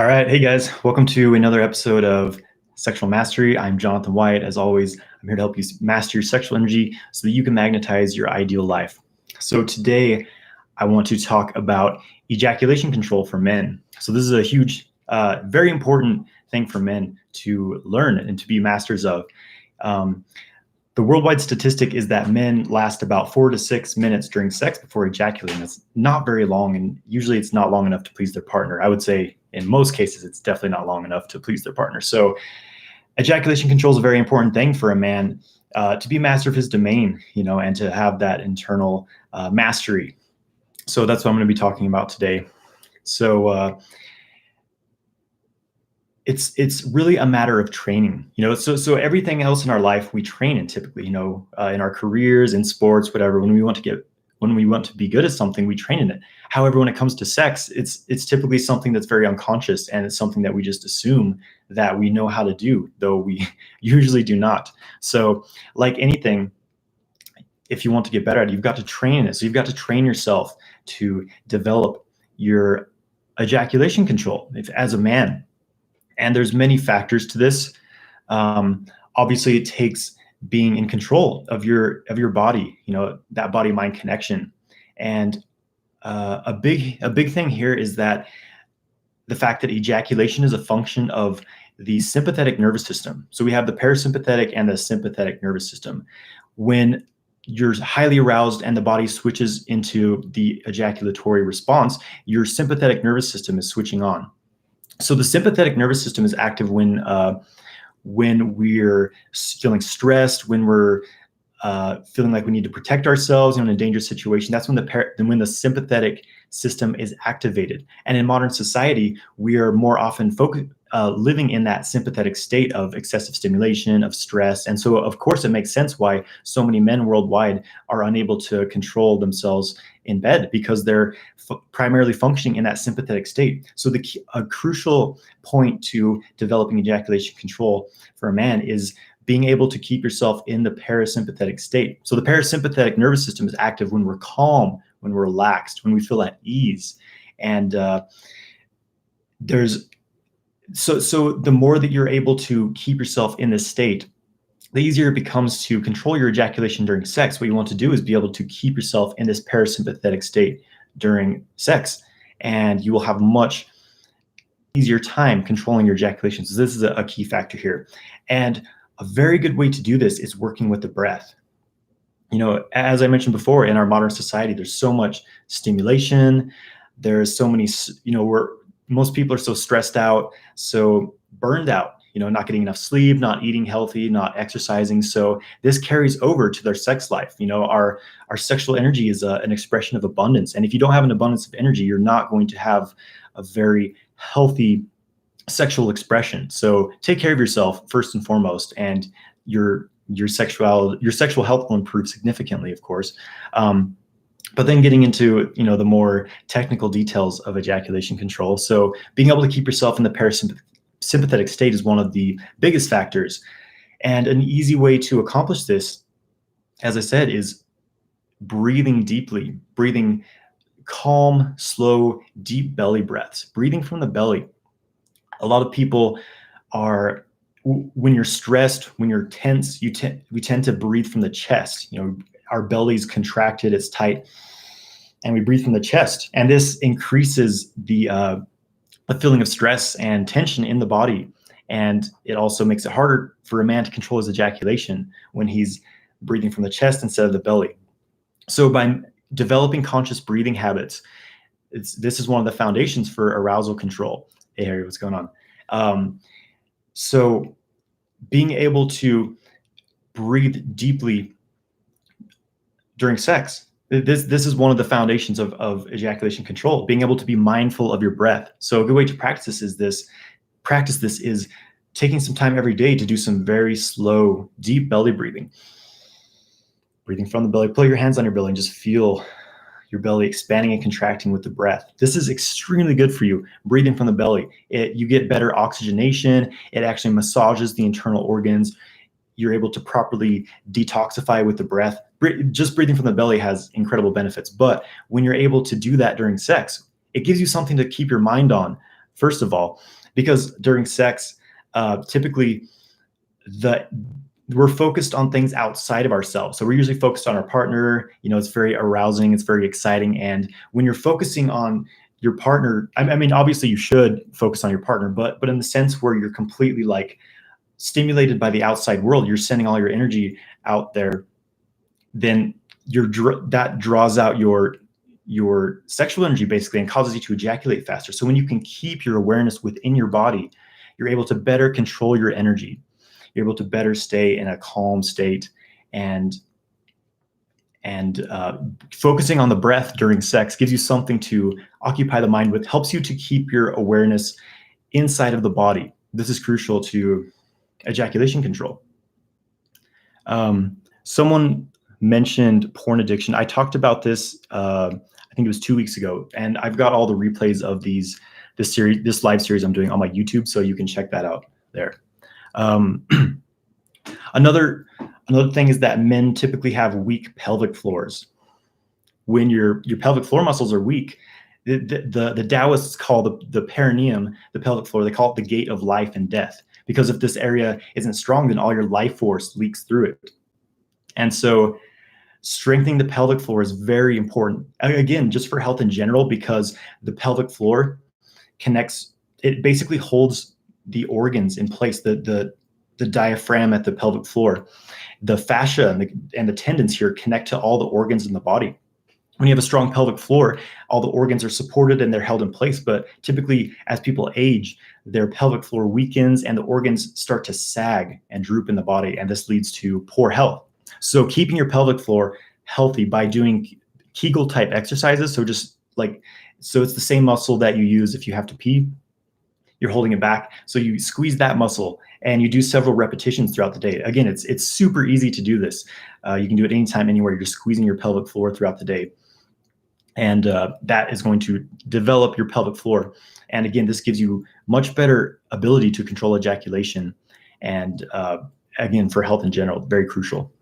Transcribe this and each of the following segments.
All right. Hey guys, welcome to another episode of Sexual Mastery. I'm Jonathan White. As always, I'm here to help you master your sexual energy so that you can magnetize your ideal life. So today I want to talk about ejaculation control for men. So this is a huge, very important thing for men to learn and to be masters of. The worldwide statistic is that men last about 4 to 6 minutes during sex before ejaculating. That's not very long, and usually it's not long enough to please their partner. I would say in most cases, it's definitely not long enough to please their partner. So ejaculation control is a very important thing for a man to be master of his domain, and to have that internal mastery. So that's what I'm going to be talking about today. So it's really a matter of training, so everything else in our life we train in typically, in our careers, in sports, whatever. When we want to be good at something, we train in it. However, when it comes to sex, it's typically something that's very unconscious, and it's something that we just assume that we know how to do, though we usually do not. So like anything, if you want to get better at it, you've got to train it. So you've got to train yourself to develop your ejaculation control as a man. And there's many factors to this. Obviously, it takes being in control of your body, that body-mind connection. And a big thing here is that the fact that ejaculation is a function of the sympathetic nervous system. So we have the parasympathetic and the sympathetic nervous system. When you're highly aroused and the body switches into the ejaculatory response, your sympathetic nervous system is switching on. So the sympathetic nervous system is active when we're feeling stressed, when we're feeling like we need to protect ourselves in a dangerous situation. That's when the sympathetic system is activated. And in modern society, we are more often living in that sympathetic state of excessive stimulation, of stress. And so, of course, it makes sense why so many men worldwide are unable to control themselves in bed, because they're primarily functioning in that sympathetic state. So a crucial point to developing ejaculation control for a man is being able to keep yourself in the parasympathetic state. So the parasympathetic nervous system is active when we're calm, when we're relaxed, when we feel at ease. And so the more that you're able to keep yourself in this state, the easier it becomes to control your ejaculation during sex. What you want to do is be able to keep yourself in this parasympathetic state during sex, and you will have much easier time controlling your ejaculation. So this is a key factor here. And a very good way to do this is working with the breath. As I mentioned before, in our modern society, there's so much stimulation. There's so many, most people are so stressed out, so burned out, not getting enough sleep, not eating healthy, not exercising. So this carries over to their sex life. Our sexual energy is an expression of abundance. And if you don't have an abundance of energy, you're not going to have a very healthy sexual expression. So take care of yourself first and foremost, and your sexual health will improve significantly, of course. But then getting into the more technical details of ejaculation control. So being able to keep yourself in the parasympathetic state is one of the biggest factors. And an easy way to accomplish this, as I said, is breathing deeply, breathing calm, slow, deep belly breaths, breathing from the belly. A lot of people when you're stressed, when you're tense, we tend to breathe from the chest. Our belly's contracted, it's tight, and we breathe from the chest. And this increases the feeling of stress and tension in the body. And it also makes it harder for a man to control his ejaculation when he's breathing from the chest instead of the belly. So by developing conscious breathing habits, this is one of the foundations for arousal control. Hey, Harry, what's going on? So being able to breathe deeply during sex, this is one of the foundations of ejaculation control, being able to be mindful of your breath. So a good way to practice this is taking some time every day to do some very slow, deep belly breathing. Breathing from the belly, pull your hands on your belly and just feel your belly expanding and contracting with the breath. This is extremely good for you, breathing from the belly. You get better oxygenation. It actually massages the internal organs. You're able to properly detoxify with the breath. Just breathing from the belly has incredible benefits. But when you're able to do that during sex, it gives you something to keep your mind on first of all, because during sex, typically the we're focused on things outside of ourselves. So we're usually focused on our partner. It's very arousing, it's very exciting. And when you're focusing on your partner, I mean, obviously you should focus on your partner, but in the sense where you're completely like stimulated by the outside world, you're sending all your energy out there, then that draws out your sexual energy basically and causes you to ejaculate faster. So when you can keep your awareness within your body, you're able to better control your energy. You're able to better stay in a calm state, and focusing on the breath during sex gives you something to occupy the mind with, helps you to keep your awareness inside of the body. This is crucial to ejaculation control. Someone mentioned porn addiction. I talked about this, I think it was 2 weeks ago, and I've got all the replays of this live series I'm doing on my YouTube, so you can check that out there. Another thing is that men typically have weak pelvic floors. When your pelvic floor muscles are weak, the Taoists call the perineum, the pelvic floor, they call it the gate of life and death, because if this area isn't strong, then all your life force leaks through it. And so strengthening the pelvic floor is very important, again, just for health in general, because the pelvic floor it basically holds the organs in place, the diaphragm at the pelvic floor. The fascia and the tendons here connect to all the organs in the body. When you have a strong pelvic floor, all the organs are supported and they're held in place. But typically, as people age, their pelvic floor weakens and the organs start to sag and droop in the body, and this leads to poor health. So keeping your pelvic floor healthy by doing Kegel type exercises, so it's the same muscle that you use if you have to pee, you're holding it back. So you squeeze that muscle and you do several repetitions throughout the day. Again, it's super easy to do this. You can do it anytime, anywhere. You're just squeezing your pelvic floor throughout the day. And that is going to develop your pelvic floor. And again, this gives you much better ability to control ejaculation. And again, for health in general, very crucial.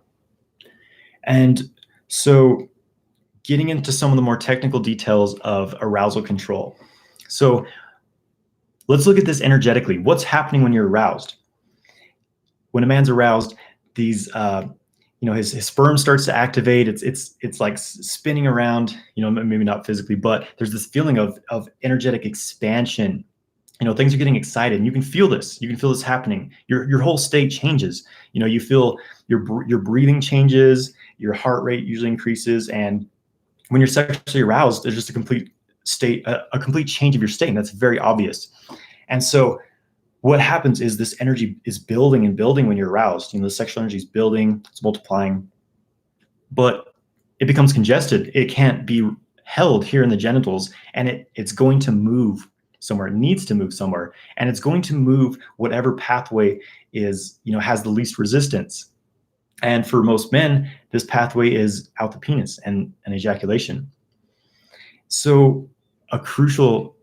And so getting into some of the more technical details of arousal control. So let's look at this energetically. What's happening when you're aroused? When a man's aroused, these his sperm starts to activate. It's like spinning around, maybe not physically, but there's this feeling of energetic expansion. Things are getting excited, and you can feel this. You can feel this happening. Your whole state changes. You feel your breathing changes, your heart rate usually increases, and when you're sexually aroused, there's just a complete change of your state, and that's very obvious. And so what happens is this energy is building and building when you're aroused. The sexual energy is building, it's multiplying, but it becomes congested. It can't be held here in the genitals, and it's going to move somewhere. It needs to move somewhere, and it's going to move whatever pathway has the least resistance. And for most men, this pathway is out the penis and ejaculation. So a crucial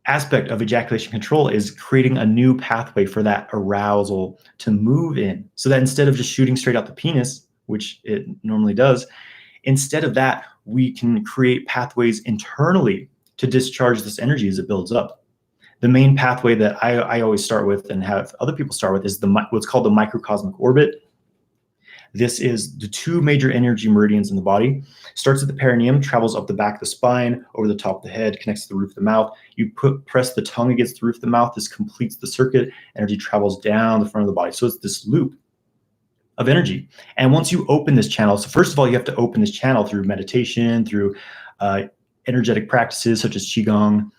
aspect of ejaculation control is creating a new pathway for that arousal to move in, so that instead of just shooting straight out the penis, which it normally does, instead of that, we can create pathways internally to discharge this energy as it builds up. The main pathway that I always start with and have other people start with is what's called the microcosmic orbit. This is the two major energy meridians in the body. Starts at the perineum, travels up the back of the spine, over the top of the head, connects to the roof of the mouth. You press the tongue against the roof of the mouth. This completes the circuit. Energy travels down the front of the body. So it's this loop of energy. And once you open this channel, so first of all, you have to open this channel through meditation, through energetic practices such as Qigong.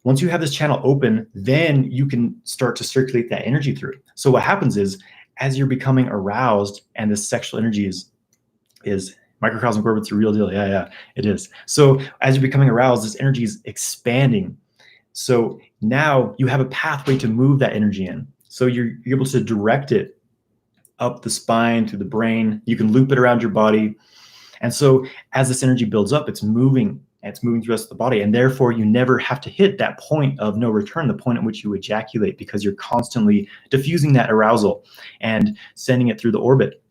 Once you have this channel open, then you can start to circulate that energy through. So what happens is, as you're becoming aroused, and this sexual energy is microcosmic orbit's a real deal. Yeah, it is. So as you're becoming aroused, this energy is expanding. So now you have a pathway to move that energy in. So you're able to direct it up the spine, through the brain. You can loop it around your body. And so as this energy builds up, it's moving through the rest of the body. And therefore, you never have to hit that point of no return, the point at which you ejaculate, because you're constantly diffusing that arousal and sending it through the orbit.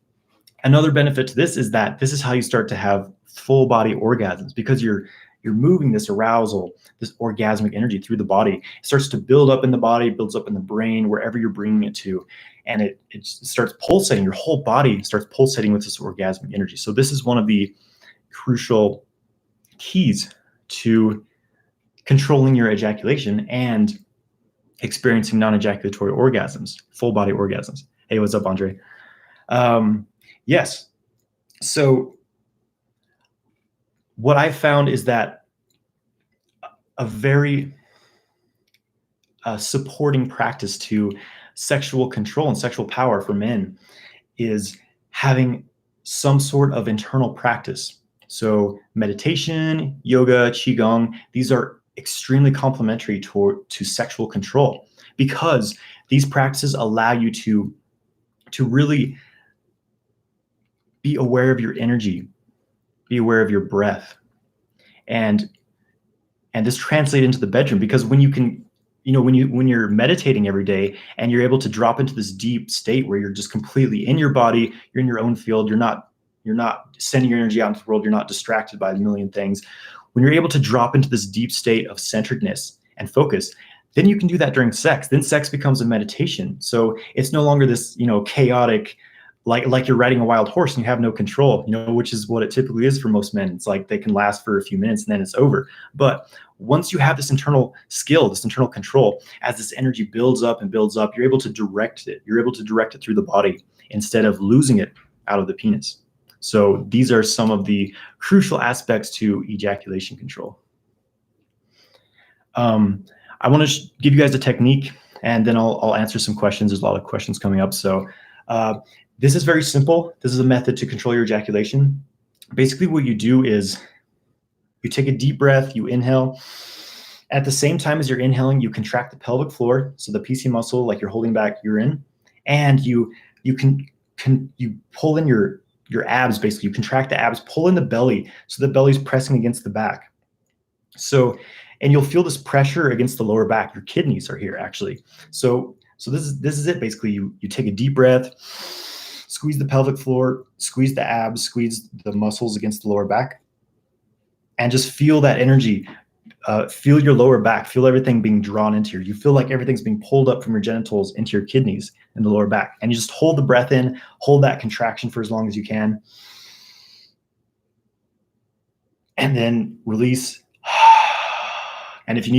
Another benefit to this is that this is how you start to have full body orgasms, because you're you're moving this arousal, this orgasmic energy through the body. It starts to build up in the body, builds up in the brain, wherever you're bringing it to. And it starts pulsating. Your whole body starts pulsating with this orgasmic energy. So this is one of the crucial keys to controlling your ejaculation and experiencing non-ejaculatory orgasms, full body orgasms. Hey, what's up, Andre? Yes. So what I found is that a very supporting practice to sexual control and sexual power for men is having some sort of internal practice. So meditation, yoga, qigong, these are extremely complementary to sexual control, because these practices allow you to really be aware of your energy, be aware of your breath, and this translate into the bedroom. Because when you can, when you're meditating every day and you're able to drop into this deep state where you're just completely in your body, you're in your own field, you're not sending your energy out into the world, you're not distracted by a million things. When you're able to drop into this deep state of centeredness and focus, then you can do that during sex. Then sex becomes a meditation. So it's no longer this, chaotic, like you're riding a wild horse and you have no control, which is what it typically is for most men. It's like they can last for a few minutes and then it's over. But once you have this internal skill, this internal control, as this energy builds up and builds up, you're able to direct it. You're able to direct it through the body instead of losing it out of the penis. So these are some of the crucial aspects to ejaculation control. I want to give you guys a technique, and then I'll answer some questions. There's a lot of questions coming up. So this is very simple. This is a method to control your ejaculation. Basically, what you do is you take a deep breath, you inhale. At the same time as you're inhaling, you contract the pelvic floor, so the PC muscle, like you're holding back urine, and you pull in your abs. Basically, you contract the abs, pull in the belly, so the belly's pressing against the back. So, and you'll feel this pressure against the lower back. Your kidneys are here, actually. So this is it. Basically, you take a deep breath, squeeze the pelvic floor, squeeze the abs, squeeze the muscles against the lower back, and just feel that energy. Feel your lower back, feel everything being drawn into you. You feel like everything's being pulled up from your genitals into your kidneys and the lower back. And you just hold the breath in, hold that contraction for as long as you can. And then release. And if you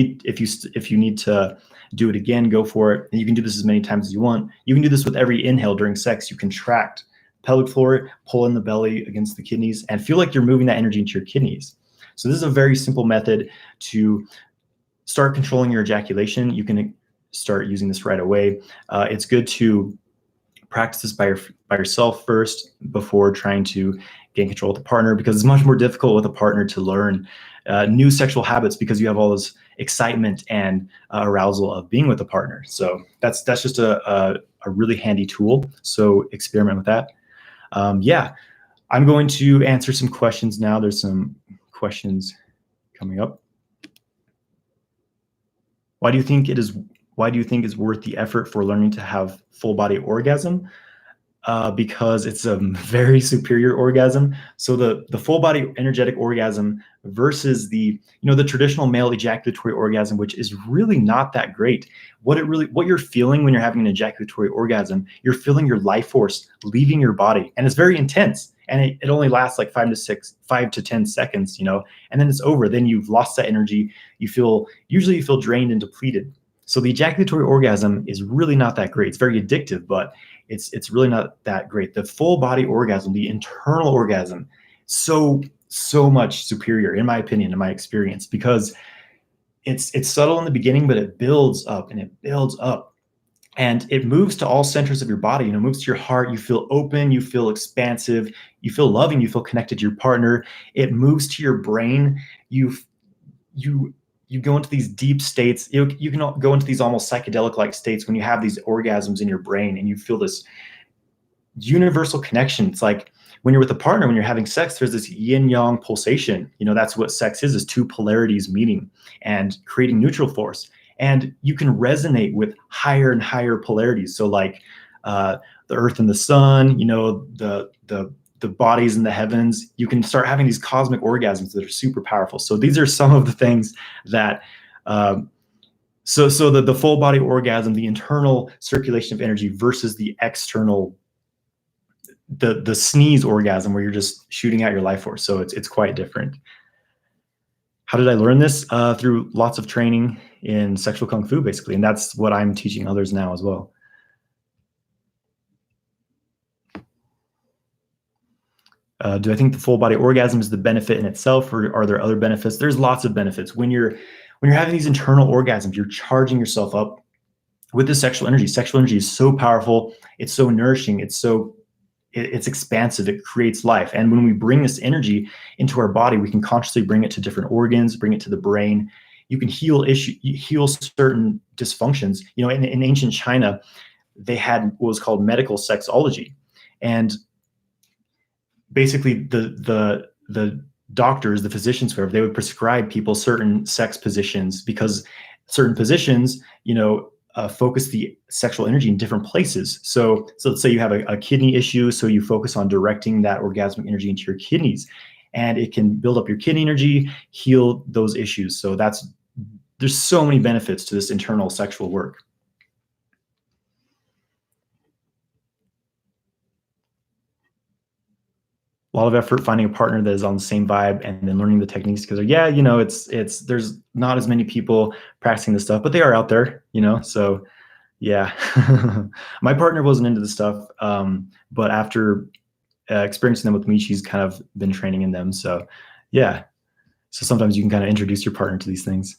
need to do it again, go for it. And you can do this as many times as you want. You can do this with every inhale during sex. You contract pelvic floor, pull in the belly against the kidneys, and feel like you're moving that energy into your kidneys. So this is a very simple method to start controlling your ejaculation. You can start using this right away. It's good to practice this by yourself first before trying to gain control with a partner, because it's much more difficult with a partner to learn new sexual habits, because you have all this excitement and arousal of being with a partner. So that's just a really handy tool. So experiment with that. Yeah, I'm going to answer some questions now. There's some questions coming up. Why do you think it's worth the effort for learning to have full body orgasm? Because it's a very superior orgasm. So the full body energetic orgasm versus the traditional male ejaculatory orgasm, which is really not that great. What you're feeling when you're having an ejaculatory orgasm, you're feeling your life force leaving your body, and it's very intense. And it only lasts like 5 to 10 seconds, and then it's over. Then you've lost that energy. Usually you feel drained and depleted. So the ejaculatory orgasm is really not that great. It's very addictive, but it's really not that great. The full body orgasm, the internal orgasm, so much superior, in my opinion, in my experience, because it's subtle in the beginning, but it builds up and it builds up. And it moves to all centers of your body, moves to your heart. You feel open, you feel expansive, you feel loving, you feel connected to your partner. It moves to your brain. You go into these deep states. You can go into these almost psychedelic-like states when you have these orgasms in your brain, and you feel this universal connection. It's like when you're with a partner, when you're having sex, there's this yin-yang pulsation. That's what sex is two polarities meeting and creating neutral force. And you can resonate with higher and higher polarities. So like the earth and the sun, the the bodies in the heavens. You can start having these cosmic orgasms that are super powerful. So these are some of the things that, so the full body orgasm, the internal circulation of energy versus the external, the sneeze orgasm where you're just shooting out your life force. So it's quite different. How did I learn this? Through lots of training in sexual kung fu, basically, and that's what I'm teaching others now as well. Do I think the full body orgasm is the benefit in itself, or are there other benefits? There's lots of benefits. When you're having these internal orgasms, you're charging yourself up with the sexual energy. Sexual energy is so powerful. It's so nourishing. It's expansive. It creates life. And when we bring this energy into our body, we can consciously bring it to different organs, bring it to the brain. You can heal certain dysfunctions. You know, in ancient China, they had what was called medical sexology, and basically the doctors, the physicians, whoever, they would prescribe people certain sex positions because certain positions, you know, focus the sexual energy in different places. So let's say you have a kidney issue, so you focus on directing that orgasmic energy into your kidneys, and it can build up your kidney energy, heal those issues. So there's so many benefits to this internal sexual work. A lot of effort finding a partner that is on the same vibe, and then learning the techniques, because yeah, you know, it's there's not as many people practicing this stuff, but they are out there, you know. So yeah. My partner wasn't into the stuff, but after experiencing them with me, she's kind of been training in them. So yeah, so sometimes you can kind of introduce your partner to these things.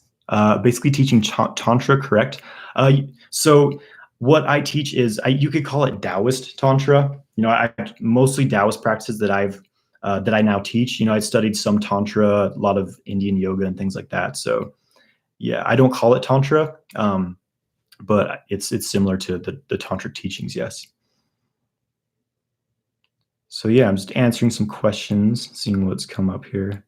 Basically teaching Tantra, correct? So what I teach is, you could call it Taoist Tantra. You know, I mostly Taoist practices that I now teach. You know, I studied some Tantra, a lot of Indian yoga and things like that. So yeah, I don't call it Tantra, but it's similar to the Tantric teachings, yes. So yeah, I'm just answering some questions, seeing what's come up here.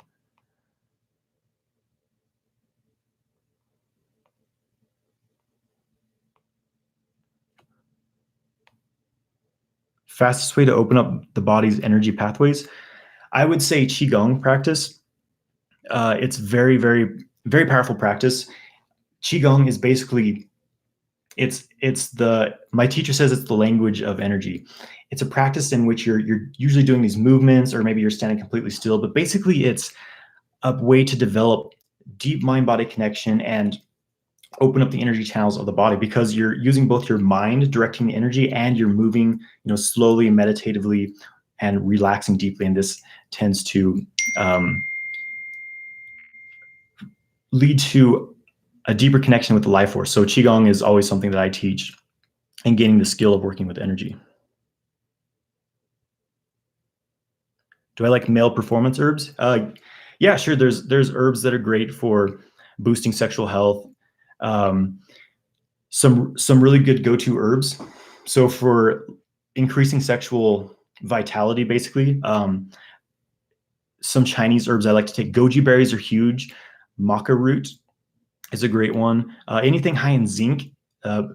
Fastest way to open up the body's energy pathways? I would say Qigong practice. It's very, very, very powerful practice. Qigong is basically, my teacher says it's the language of energy. It's a practice in which you're usually doing these movements, or maybe you're standing completely still, but basically it's a way to develop deep mind-body connection and open up the energy channels of the body, because you're using both your mind directing the energy, and you're moving, you know, slowly and meditatively and relaxing deeply. And this tends to lead to a deeper connection with the life force. So Qigong is always something that I teach, and gaining the skill of working with energy. Do I like male performance herbs? Yeah, sure. There's herbs that are great for boosting sexual health. Some really good go-to herbs. So for increasing sexual vitality, basically, some Chinese herbs I like to take. Goji berries are huge. Maca root is a great one. Anything high in zinc.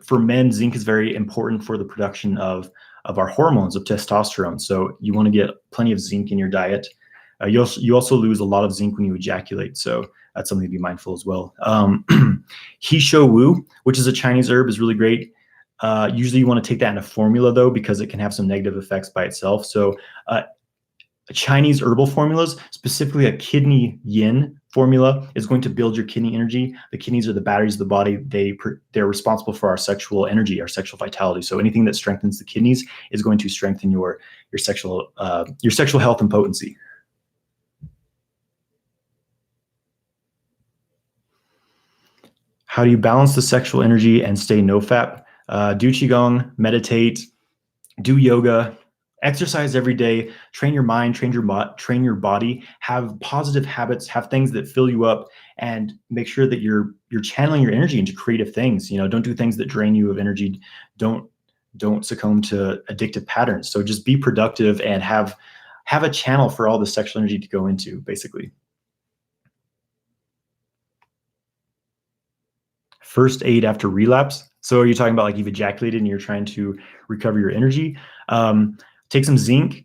For men, zinc is very important for the production of our hormones, of testosterone. So you want to get plenty of zinc in your diet. You also lose a lot of zinc when you ejaculate, so that's something to be mindful as well. He Shou Wu, which is a Chinese herb, is really great. Usually you want to take that in a formula, though, because it can have some negative effects by itself. So Chinese herbal formulas, specifically a kidney yin formula, is going to build your kidney energy. The kidneys are the batteries of the body. They're responsible for our sexual energy, our sexual vitality. So anything that strengthens the kidneys is going to strengthen your sexual health and potency. How do you balance the sexual energy and stay no-fap? Do Qigong, meditate, do yoga, exercise every day, train your mind, train your body, have positive habits, have things that fill you up, and make sure that you're channeling your energy into creative things. You know, don't do things that drain you of energy. Don't succumb to addictive patterns. So just be productive and have a channel for all the sexual energy to go into, basically. First aid after relapse. So are you talking about like you've ejaculated and you're trying to recover your energy? Take some zinc,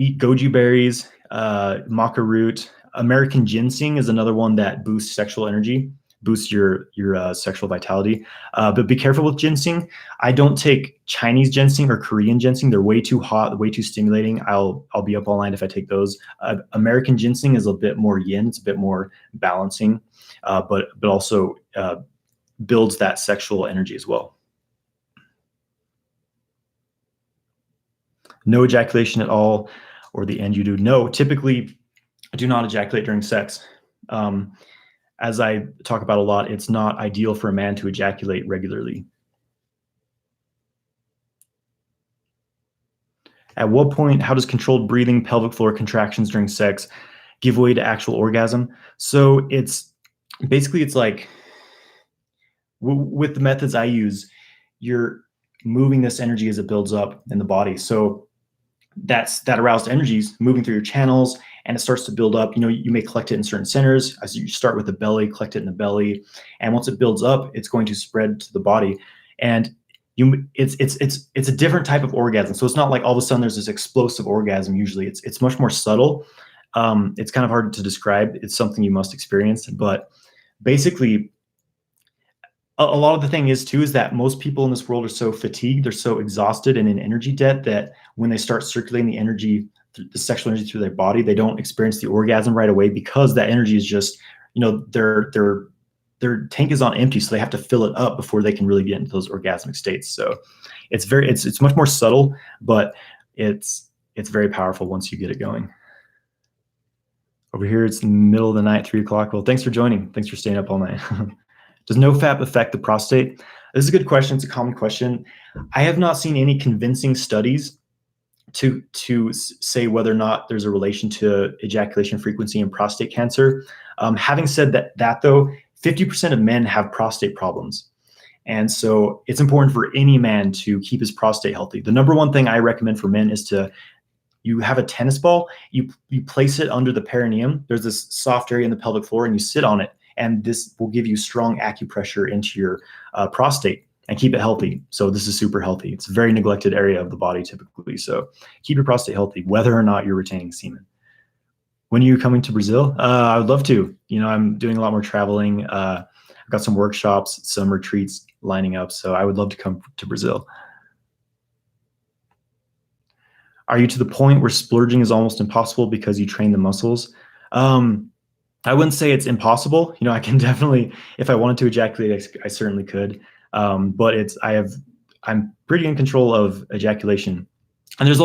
Eat goji berries, maca root. American ginseng is another one that boosts sexual energy, boosts your sexual vitality. But be careful with ginseng. I don't take Chinese ginseng or Korean ginseng. They're way too hot, way too stimulating. I'll be up all night if I take those. American ginseng is a bit more yin. It's a bit more balancing, but also builds that sexual energy as well. No ejaculation at all, or the end you do. No, typically I do not ejaculate during sex. As I talk about a lot, it's not ideal for a man to ejaculate regularly. At what point, how does controlled breathing, pelvic floor contractions during sex give way to actual orgasm? So it's basically, it's like with the methods I use, you're moving this energy as it builds up in the body. So that aroused energy is moving through your channels, and it starts to build up. You may collect it in certain centers. As you start with the belly, collect it in the belly, and once it builds up, it's going to spread to the body. And it's a different type of orgasm. So it's not like all of a sudden there's this explosive orgasm. Usually it's much more subtle. It's kind of hard to describe. It's something you must experience. But basically, a lot of the thing is that most people in this world are so fatigued, they're so exhausted and in energy debt that when they start circulating the energy, the sexual energy through their body, they don't experience the orgasm right away, because that energy is just, their tank is on empty, so they have to fill it up before they can really get into those orgasmic states. So it's much more subtle, but it's very powerful once you get it going. Over here, it's the middle of the night, 3 o'clock. Well, thanks for joining. Thanks for staying up all night. Does NoFap affect the prostate? This is a good question. It's a common question. I have not seen any convincing studies to say whether or not there's a relation to ejaculation frequency and prostate cancer. Having said that though, 50% of men have prostate problems. And so it's important for any man to keep his prostate healthy. The number one thing I recommend for men is you have a tennis ball, you place it under the perineum. There's this soft area in the pelvic floor, and you sit on it. And this will give you strong acupressure into your prostate and keep it healthy. So this is super healthy. It's a very neglected area of the body typically. So keep your prostate healthy, whether or not you're retaining semen. When are you coming to Brazil? I would love to. I'm doing a lot more traveling. I've got some workshops, some retreats lining up. So I would love to come to Brazil. Are you to the point where splurging is almost impossible because you train the muscles? I wouldn't say it's impossible. I can definitely, if I wanted to ejaculate, I certainly could. But I'm pretty in control of ejaculation. And there's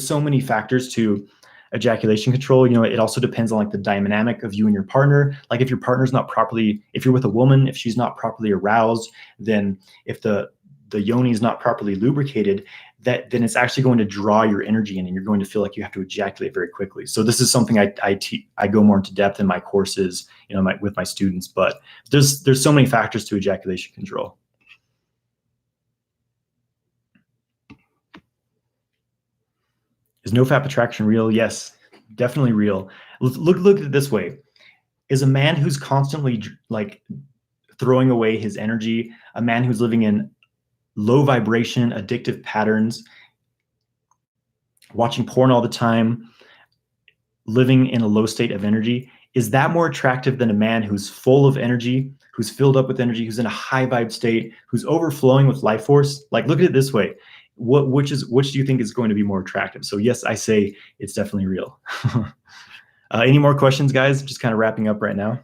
so many factors to ejaculation control. It also depends on like the dynamic of you and your partner. Like if your partner's not properly, if you're with a woman, if she's not properly aroused, then if the yoni is not properly lubricated, then it's actually going to draw your energy in, and you're going to feel like you have to ejaculate very quickly. So this is something I go more into depth in my courses, with my students. But there's so many factors to ejaculation control. Is NoFap attraction real? Yes, definitely real. Look at it this way: is a man who's constantly like throwing away his energy, a man who's living in low vibration, addictive patterns, watching porn all the time, living in a low state of energy, is that more attractive than a man who's full of energy, who's filled up with energy, who's in a high vibe state, who's overflowing with life force? Like, look at it this way. Which do you think is going to be more attractive? So yes, I say it's definitely real. Any more questions, guys? Just kind of wrapping up right now.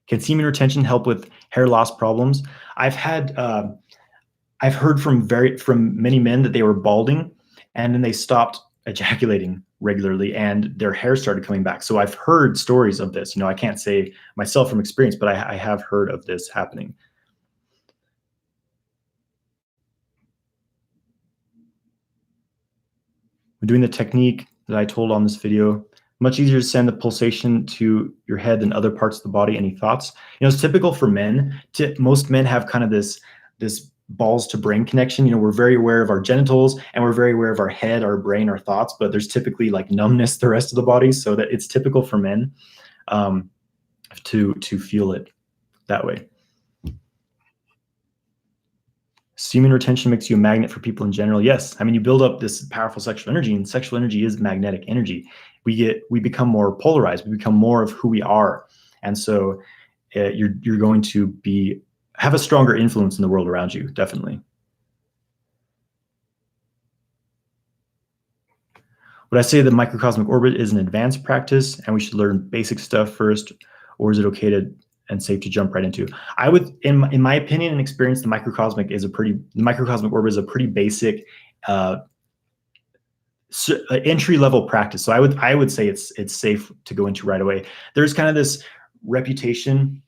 Can semen retention help with hair loss problems? I've heard from many men that they were balding, and then they stopped ejaculating regularly, and their hair started coming back. So I've heard stories of this. I can't say myself from experience, but I have heard of this happening. We're doing the technique that I told on this video. Much easier to send the pulsation to your head than other parts of the body. Any thoughts? It's typical for men. Most men have kind of this balls to brain connection. We're very aware of our genitals, and we're very aware of our head, our brain, our thoughts, but there's typically like numbness the rest of the body. So that it's typical for men to feel it that way. Semen retention makes you a magnet for people in general. Yes. I mean, you build up this powerful sexual energy, and sexual energy is magnetic energy. We become more polarized. We become more of who we are. And so you're going to have a stronger influence in the world around you, definitely. Would I say the microcosmic orbit is an advanced practice and we should learn basic stuff first, or is it okay and safe to jump right into? I would, in my opinion and experience, the microcosmic orbit is a pretty basic entry level practice. So I would say it's safe to go into right away. There's kind of this reputation,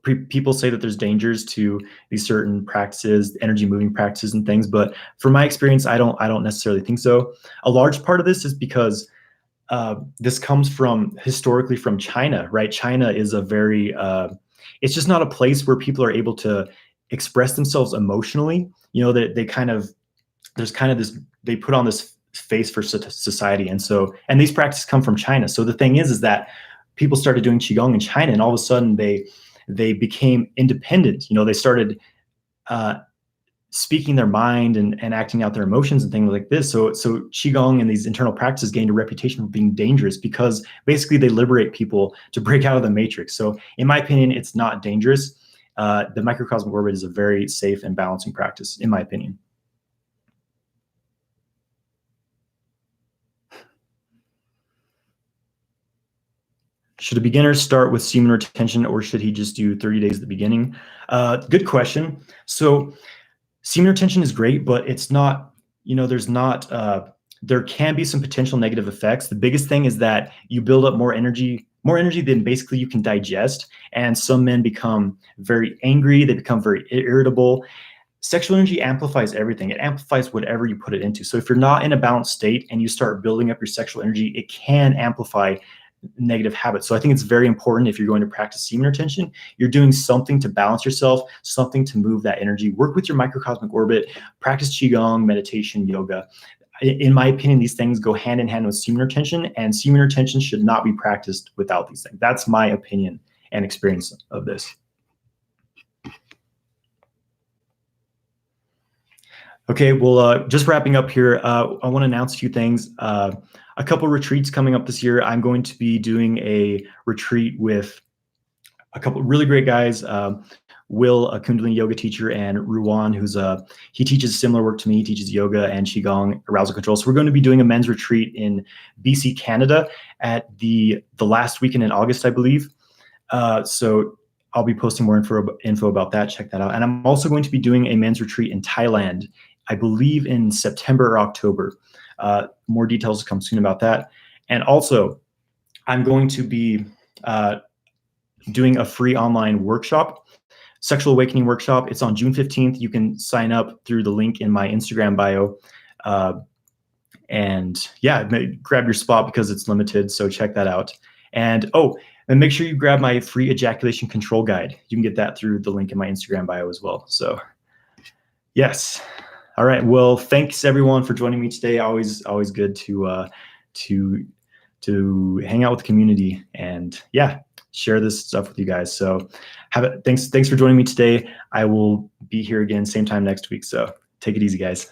people say that there's dangers to these certain practices, energy moving practices and things, but from my experience, I don't necessarily think so. A large part of this is because this comes historically from China, right? China is it's just not a place where people are able to express themselves emotionally. They put on this face for society. And these practices come from China. So the thing is that people started doing Qigong in China, and all of a sudden they became independent. They started speaking their mind and acting out their emotions and things like this. So Qigong and these internal practices gained a reputation for being dangerous because basically they liberate people to break out of the matrix. So in my opinion, it's not dangerous. The microcosmic orbit is a very safe and balancing practice, in my opinion. Should a beginner start with semen retention, or should he just do 30 days at the beginning? Good question. So semen retention is great, but it's not, there can be some potential negative effects. The biggest thing is that you build up more energy than basically you can digest. And some men become very angry. They become very irritable. Sexual energy amplifies everything. It amplifies whatever you put it into. So if you're not in a balanced state and you start building up your sexual energy, it can amplify negative habits. So I think it's very important, if you're going to practice semen retention, you're doing something to balance yourself, something to move that energy. Work with your microcosmic orbit, practice Qigong, meditation, yoga. In my opinion, these things go hand in hand with semen retention, and semen retention should not be practiced without these things. That's my opinion and experience of this. Okay, well, just wrapping up here, I want to announce a few things. A couple retreats coming up this year. I'm going to be doing a retreat with a couple really great guys, Will, a Kundalini yoga teacher, and Ruwan, he teaches similar work to me. He teaches yoga and Qigong, arousal control. So we're going to be doing a men's retreat in BC, Canada at the last weekend in August, I believe. So I'll be posting more info about that. Check that out. And I'm also going to be doing a men's retreat in Thailand, I believe in September or October. More details to come soon about that. And also, I'm going to be doing a free online workshop, Sexual Awakening Workshop. It's on June 15th. You can sign up through the link in my Instagram bio. And yeah, grab your spot because it's limited. So check that out. And make sure you grab my free ejaculation control guide. You can get that through the link in my Instagram bio as well. So yes. All right. Well, thanks everyone for joining me today. Always good to hang out with the community and share this stuff with you guys. So thanks for joining me today. I will be here again same time next week. So take it easy, guys.